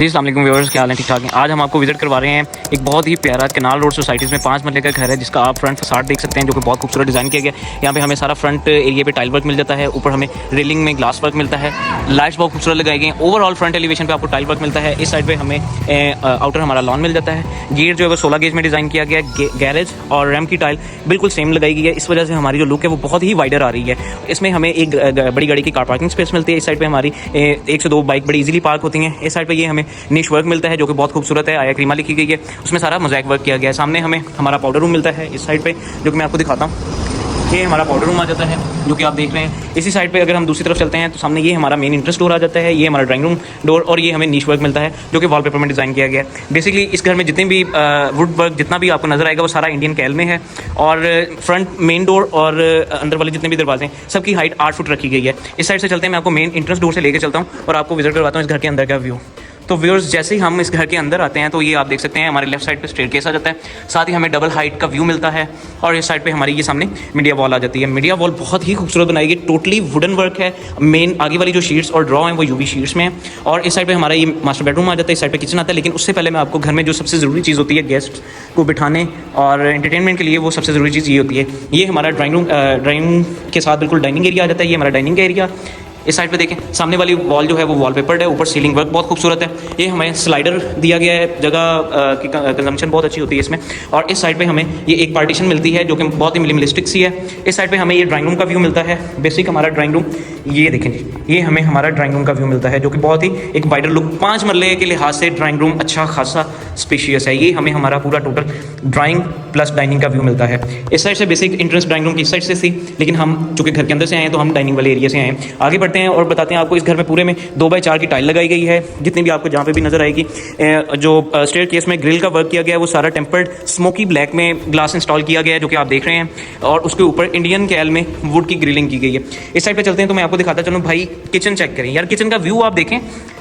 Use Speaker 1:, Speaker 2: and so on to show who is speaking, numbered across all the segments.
Speaker 1: जी अस्सलाम वालेकुम व्यूअर्स, क्या हाल है? ठीक ठाक हैं। आज हम आपको विजिट करवा रहे हैं एक बहुत ही प्यारा कनाल रोड सोसाइटीज़ में 5 मरले का घर है जिसका आप फ्रंट फसाड देख सकते हैं जो कि बहुत खूबसूरत डिज़ाइन किया गया है। यहाँ पे हमें सारा फ्रंट एरिया पे टाइल वर्क मिल जाता है, ऊपर हमें रेलिंग में ग्लास वर्क मिलता है, लाइट्स बहुत खूबसूरत लगाई गई हैं। ओवरऑल फ्रंट एलिवेशन पे आपको टाइल वर्क मिलता है। इस साइड पे हमें आउटर हमारा लॉन मिल जाता है। गेट जो है वो 16 गेज में डिज़ाइन किया गया है। गैरेज और रैम की टाइल बिल्कुल सेम लगाई गई है। इस वजह से हमारी जो लुक है वो बहुत ही वाइडर आ रही है। इसमें हमें एक बड़ी गाड़ी की कार पार्किंग स्पेस मिलती है। इस साइड पे हमारी 1 से 2 बाइक बड़ी इजीली पार्क होती हैं। इस साइड पे ये हमें निश वर्क मिलता है जो कि बहुत खूबसूरत है। आया क्रीमा लिखी गई है, उसमें सारा मोज़ैक वर्क किया गया है। सामने हमें हमारा पाउडर रूम मिलता है इस साइड पे, जो कि मैं आपको दिखाता हूँ। ये हमारा पाउडर रूम आ जाता है जो कि आप देख रहे हैं। इसी साइड पे अगर हम दूसरी तरफ चलते हैं तो सामने ये हमारा मेन इंट्रेंस डोर आ जाता है। ये हमारा ड्राइंग रूम डोर और ये हमें नीश वर्क मिलता है जो कि वॉलपेपर में डिज़ाइन किया गया है। बेसिकली इस घर में जितने भी वुड वर्क जितना भी आपको नजर आएगा वो सारा इंडियन कैल में है। और फ्रंट मेन डोर और अंदर वाले जितने भी दरवाजे हैं सबकी हाइट 8 फुट रखी गई है। इस साइड से चलते हैं, मैं आपको मेन इंट्रेंस डोर से लेकर चलता हूँ और आपको विजिट करवाता हूँ इस घर के अंदर का व्यू। तो व्यूअर्स, जैसे ही हम इस घर के अंदर आते हैं तो ये आप देख सकते हैं हमारे लेफ्ट साइड पे स्टेयरकेस आ जाता है। साथ ही हमें डबल हाइट का व्यू मिलता है और इस साइड पे हमारी ये सामने मीडिया वॉल आ जाती है। मीडिया वॉल बहुत ही खूबसूरत बनाई गई, टोटली वुडन वर्क है। मेन आगे वाली जो शीट्स और ड्रॉ हैं वो यूवी शीट्स में है। और इस साइड पे हमारा ये मास्टर बेडरूम आ जाता है, इस साइड पे किचन आता है। लेकिन उससे पहले मैं आपको घर में जो सबसे ज़रूरी चीज़ होती है गेस्ट को बिठाने और एंटरटेनमेंट के लिए, वो सबसे ज़रूरी चीज़ ये होती है। ये हमारा ड्राइंग के साथ बिल्कुल डाइनिंग एरिया आ जाता है। ये हमारा डाइनिंग का एरिया। इस साइड पे देखें, सामने वाली वॉल जो है वो वॉलपेपर्ड है, ऊपर सीलिंग वर्क बहुत खूबसूरत है। ये हमें स्लाइडर दिया गया है, जगह की कंजम्पशन बहुत अच्छी होती है इसमें। और इस साइड पे हमें ये एक पार्टीशन मिलती है जो कि बहुत ही मिनिमलिस्टिक सी है। इस साइड पे हमें ये ड्राइंग रूम का व्यू मिलता है। बेसिक हमारा ड्राइंग रूम ये देखें जी, ये हमें हमारा ड्राइंग रूम का व्यू मिलता है जो कि बहुत ही एक वाइडर लुक, 5 मरले के लिहाज से ड्राइंग रूम अच्छा खासा स्पेशियस है। ये हमें हमारा पूरा टोटल ड्राइंग प्लस डाइनिंग का व्यू मिलता है। इस साइड से बेसिक इंट्रेंस ड्राइंग रूम की इस साइड से थी, लेकिन हम चूँकि घर के अंदर से आए हैं तो हम डाइनिंग वाले एरिया से आए हैं। आगे बढ़ते हैं और बताते हैं आपको इस घर में पूरे में 2x4 की टाइल लगाई गई है। जितनी भी आपको जहाँ पे भी नजर आएगी, जो स्टेयरकेस में ग्रिल का वर्क किया गया है वो सारा टेम्पर्ड स्मोकी ब्लैक में ग्लास इंस्टॉल किया गया है जो कि आप देख रहे हैं। और उसके ऊपर इंडियन कैल में वुड की ग्रिलिंग की गई है। इस साइड पे चलते हैं तो मैं आपको दिखाता चलूँ भाई, किचन चेक करें यार। किचन का व्यू आप देखें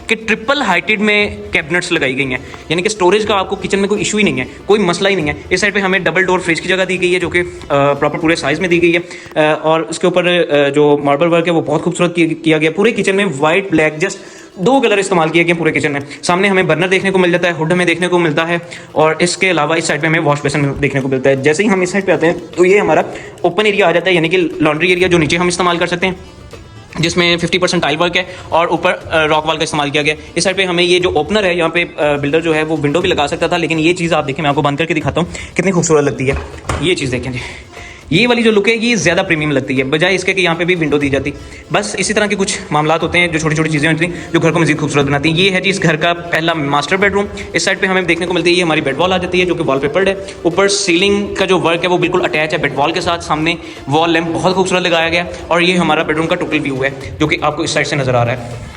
Speaker 1: कि ट्रिपल हाइटेड में कैबिनेट्स लगाई गई हैं, यानी कि स्टोरेज का आपको किचन में कोई इशू ही नहीं है, कोई मसला ही नहीं है। इस साइड पे हमें डबल डोर फ्रिज की जगह दी गई है जो कि प्रॉपर पूरे साइज़ में दी गई है। और उसके ऊपर जो मार्बल वर्क है वो बहुत खूबसूरत किया गया। पूरे किचन में वाइट ब्लैक जस्ट 2 कलर इस्तेमाल किए गए पूरे किचन में। सामने हमें बर्नर देखने को मिल जाता है, हुड हमें देखने को मिलता है और इसके अलावा इस साइड पे हमें वॉश बेसिन देखने को मिलता है। जैसे ही हम इस साइड पे आते हैं तो ये हमारा ओपन एरिया आ जाता है, यानी कि लॉन्ड्री एरिया जो नीचे हम इस्तेमाल कर सकते हैं, जिसमें 50% टाइल वर्क है और ऊपर रॉक वॉल का इस्तेमाल किया गया। इस साइड पे हमें ये जो ओपनर है, यहाँ पे बिल्डर जो है वो विंडो भी लगा सकता था, लेकिन ये चीज़ आप देखें, मैं आपको बंद करके दिखाता हूँ कितनी खूबसूरत लगती है। ये चीज़ देखें जी, ये वाली जो लुक है ये ज़्यादा प्रीमियम लगती है बजाय इसके कि यहाँ पे भी विंडो दी जाती। बस इसी तरह के कुछ मामलात होते हैं जो छोटी छोटी चीज़ें होती हैं जो घर को मज़ीद खूबसूरत बनाती हैं। ये है जी इस घर का पहला मास्टर बेडरूम। इस साइड पे हमें देखने को मिलती है ये हमारी बेड वॉल आ जाती है जो कि वॉलपेपर्ड है। ऊपर सीलिंग का जो वर्क है वो बिल्कुल अटैच है बेड वॉल के साथ। सामने वॉल लैम्प बहुत खूबसूरत लगाया गया और ये हमारा बेडरूम का टोटल व्यू है जो कि आपको इस साइड से नज़र आ रहा है।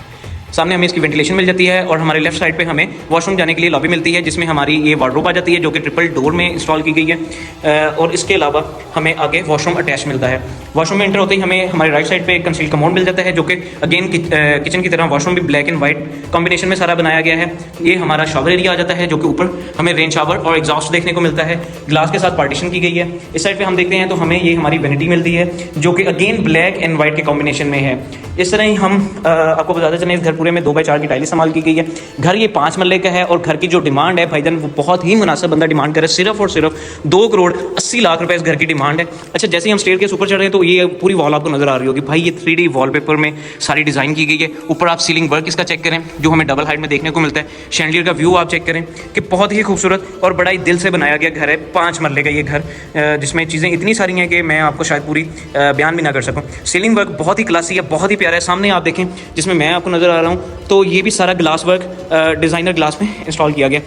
Speaker 1: सामने हमें इसकी वेंटिलेशन मिल जाती है और हमारे लेफ्ट साइड पे हमें वॉशरूम जाने के लिए लॉबी मिलती है जिसमें हमारी ये वार्डरोब आ जाती है जो कि ट्रिपल डोर में इंस्टॉल की गई है। और इसके अलावा हमें आगे वॉशरूम अटैच मिलता है। वॉशरूम में एंटर होते ही हमें हमारे राइट साइड पे एक कंसील कमोड मिल जाता है जो कि अगेन किचन की तरह वॉशरूम भी ब्लैक एंड वाइट कॉम्बिनेशन में सारा बनाया गया है। ये हमारा शावर एरिया आ जाता है जो कि ऊपर हमें रेन शावर और एग्जॉस्ट देखने को मिलता है, ग्लास के साथ पार्टीशन की गई है। इस साइड पर हम देखते हैं तो हमें ये हमारी वेनिटी मिलती है जो कि अगेन ब्लैक एंड वाइट के कॉम्बिनेशन में है। इस तरह ही हम आपको बताते चलें इस घर पूरे में 2x4 की टाइल इस्तेमाल की गई है। घर ये 5 मरले का है और घर की जो डिमांड है भाईजान वो बहुत ही मुनासिब बंदा डिमांड करे। सिर्फ और सिर्फ 2,80,00,000 रुपए इस घर की डिमांड है। अच्छा, जैसे ही हम स्टेयरकेस ऊपर चढ़ रहे हैं तो ये पूरी वॉल आपको नजर आ रही होगी भाई, ये 3D वॉलपेपर में सारी डिज़ाइन की गई है। ऊपर आप सीलिंग वर्क इसका चेक करें जो हमें डबल हाइट में देखने को मिलता है। शैंडलियर का व्यू आप चेक करें कि बहुत ही खूबसूरत और बड़ा ही दिल से बनाया गया घर है। 5 मरले का ये घर जिसमें चीज़ें इतनी सारी हैं कि मैं आपको शायद पूरी बयान भी ना कर सकूँ। सीलिंग वर्क बहुत ही क्लासी है, बहुत ही प्यारा है। सामने आप देखें जिसमें मैं आपको नज़र आ रहा हूँ तो ये भी सारा ग्लास वर्क डिज़ाइनर ग्लास में इंस्टॉल किया गया।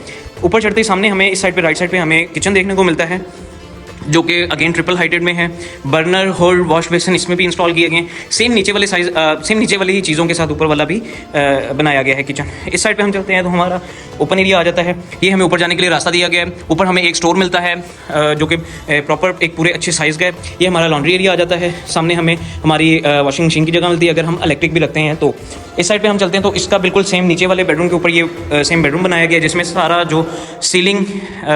Speaker 1: ऊपर चढ़ते ही सामने हमें इस साइड पे राइट साइड पे हमें किचन देखने को मिलता है जो कि अगेन ट्रिपल हाइटेड में है। बर्नर होल वॉश बेसिन इसमें भी इंस्टॉल किए गए हैं। सेम नीचे वाली ही चीज़ों के साथ ऊपर वाला भी बनाया गया है किचन। इस साइड पे हम चलते हैं तो हमारा ओपन एरिया आ जाता है। ये हमें ऊपर जाने के लिए रास्ता दिया गया है। ऊपर हमें एक स्टोर मिलता है जो कि प्रॉपर एक पूरे अच्छे साइज़ का है। ये हमारा लॉन्ड्री एरिया आ जाता है। सामने हमें हमारी वॉशिंग मशीन की जगह मिलती है अगर हम इलेक्ट्रिक भी रखते हैं तो। इस साइड पे हम चलते हैं तो इसका बिल्कुल सेम नीचे वाले बेडरूम के ऊपर ये सेम बेडरूम बनाया गया है जिसमें सारा जो सीलिंग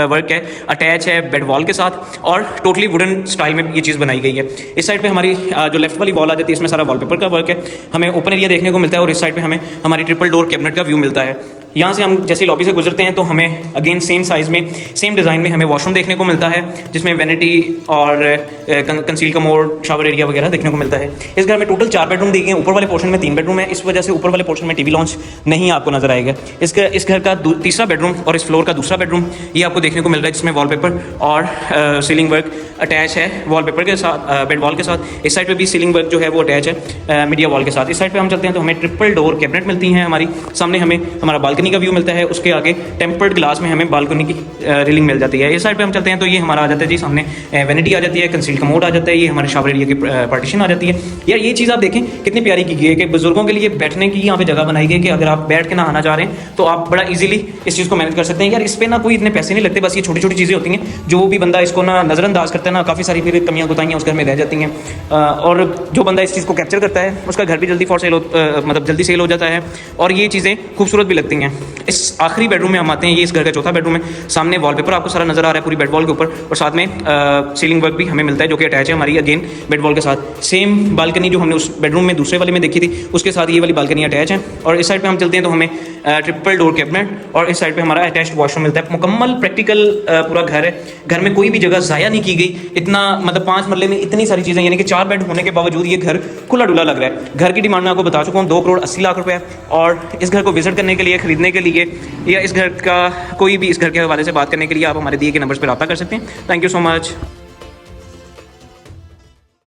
Speaker 1: वर्क है अटैच है बेड वॉल के साथ और टोटली वुडन स्टाइल में ये चीज़ बनाई गई है। इस साइड पे हमारी जो लेफ्ट वाली वॉल आ जाती है इसमें सारा वॉलपेपर का वर्क है। हमें ओपन एरिया देखने को मिलता है और इस साइड पे हमें हमारी ट्रिपल डोर कैबिनेट का व्यू मिलता है। यहाँ से हम जैसे लॉबी से गुजरते हैं तो हमें अगेन सेम साइज़ में सेम डिज़ाइन में हमें वॉशरूम देखने को मिलता है, जिसमें वैनिटी और कंसील कमोड, शावर एरिया वगैरह देखने को मिलता है। इस घर में टोटल 4 बेडरूम दिए गए हैं, ऊपर वाले पोर्शन में 3 बेडरूम है, इस वजह से ऊपर वाले पोर्शन में टीवी लॉन्च नहीं आपको नजर आएगा। इस घर का तीसरा बेडरूम और इस फ्लोर का दूसरा बेडरूम ये आपको देखने को मिल रहा है, जिसमें वॉलपेपर और सीलिंग वर्क अटैच है वॉलपेपर के साथ, बेड वॉल के साथ। इस साइड पे भी सीलिंग वर्क जो है वो अटैच है मीडिया वॉल के साथ। इस साइड पे हम चलते हैं तो हमें ट्रिपल डोर कैबिनेट मिलती हैं हमारी, सामने हमें हमारा बालकनी का व्यू मिलता है, उसके आगे टेम्पर्ड ग्लास में हमें बालकनी की रेलिंग मिल जाती है। इस साइड पे हम चलते हैं तो ये हमारा आ जाता है जी सामने वैनिटी आ जाती है, कंसील कमोड आ जाता है, ये हमारे शावर एरिया की पार्टीशन आ जाती है। यार ये चीज़ आप देखें कितनी प्यारी की गई है कि बुजुर्गों के लिए बैठने की यहाँ पे जगह बनाई गई कि अगर आप बैठ के नहाना चाह रहे हैं तो आप बड़ा ईजिली इस चीज़ को मैनेज कर सकते हैं। यार इस पर ना कोई इतने पैसे नहीं लगते, बस ये छोटी छोटी चीज़ें होती हैं, जो भी बंदा इसको ना नज़रअंदाज करता है ना, काफ़ी सारी फिर कमियां कोताहियां उस घर में रह जाती हैं। और जो बंदा इस चीज़ को कैप्चर करता है उसका घर भी जल्दी मतलब जल्दी सेल हो जाता है और ये चीज़ें खूबसूरत भी लगती हैं। इस आखिरी बेडरूम में हम आते हैं, ये इस घर का चौथा बेडरूम है। सामने वॉलपेपर आपको सारा नजर आ रहा है पूरी बेड वॉल के ऊपर, और साथ में सीलिंग वर्क भी हमें मिलता है जो कि अटैच है हमारी अगेन बेड वॉल के साथ। सेम बालकनी जो हमने उस बेडरूम में दूसरे वाले में देखी थी उसके साथ ये वाली बालकनी अटैच है। और इस साइड पे हम चलते हैं तो हमें ट्रिपल डोर कैबिनेट और इस साइड पे हमारा अटैच्ड वॉशरूम मिलता है। मुकम्मल प्रैक्टिकल पूरा घर है, घर में कोई भी जगह ज़ाया नहीं की गई। इतना मतलब 5 मरले में इतनी सारी चीज़ें, यानी कि 4 बेड होने के बावजूद ये घर खुला डुला लग रहा है। घर की डिमांड मैं आपको बता चुका हूँ 2 करोड़ 80 लाख रुपए। और इस घर को विजिट करने के लिए, खरीदने के लिए, या इस घर का कोई भी इस घर के हवाले से बात करने के लिए आप हमारे दिए गए नंबर्स पर रब्ता कर सकते हैं। Thank you so much.